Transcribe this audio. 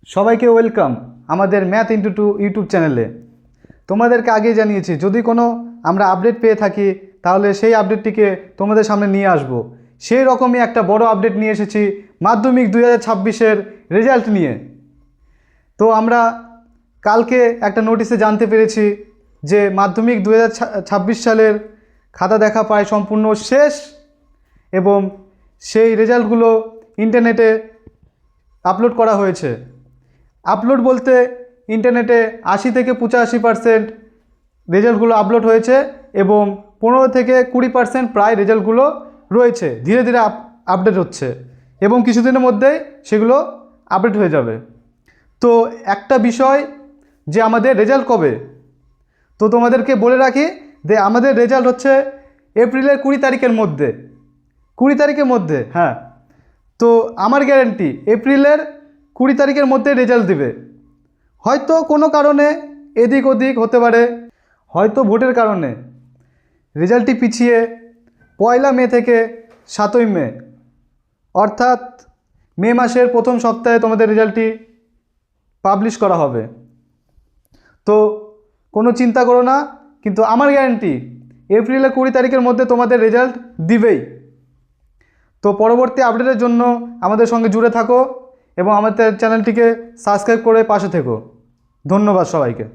সবাইকে ওয়েলকাম আমাদের math into two YouTube চ্যানেলে। তোমাদেরকে আগেই জানিয়েছি, যদি কোনো আমরা আপডেট পেয়ে থাকি তাহলে সেই আপডেটটিকে তোমাদের সামনে নিয়ে আসব। সেই রকমই একটা বড় আপডেট নিয়ে এসেছি মাধ্যমিক 2026-এর রেজাল্ট নিয়ে। তো আমরা কালকে একটা নোটিশে জানতে পেরেছি যে মাধ্যমিক 2026 সালের খাতা দেখা প্রায় সম্পূর্ণ শেষ এবং সেই রেজাল্টগুলো ইন্টারনেটে আপলোড করা হয়েছে। আপলোড বলতে ইন্টারনেটে 80 থেকে 85% রেজাল্টগুলো আপলোড হয়েছে এবং 15 থেকে 20% প্রায় রেজাল্টগুলো রয়েছে, ধীরে ধীরে আপডেট হচ্ছে এবং কিছুদিনের মধ্যেই সেগুলো আপডেট হয়ে যাবে। তো একটা বিষয় যে আমাদের রেজাল্ট কবে, তো তোমাদেরকে বলে রাখি যে আমাদের রেজাল্ট হচ্ছে এপ্রিলের 20 তারিখের মধ্যে, 20 তারিখের মধ্যে। হ্যাঁ, তো আমার গ্যারেন্টি এপ্রিলের 20 তারিখের মধ্যে রেজাল্ট দিবে। হয়তো কোনো কারণে এদিক ওদিক হতে পারে, হয়তো ভোটের কারণে রেজাল্টটি পিছিয়ে 1 মে থেকে 7 মে, অর্থাৎ মে মাসের প্রথম সপ্তাহে তোমাদের রেজাল্টটি পাবলিশ করা হবে। তো কোনো চিন্তা করো না, কিন্তু আমার গ্যারেন্টি এপ্রিলের 20 তারিখের মধ্যে তোমাদের রেজাল্ট দিবেই। তো পরবর্তী আপডেটের জন্য আমাদের সঙ্গে জুড়ে থাকো এবং আমাদের চ্যানেলটিকে সাবস্ক্রাইব করে পাশে থেকো। ধন্যবাদ সবাইকে।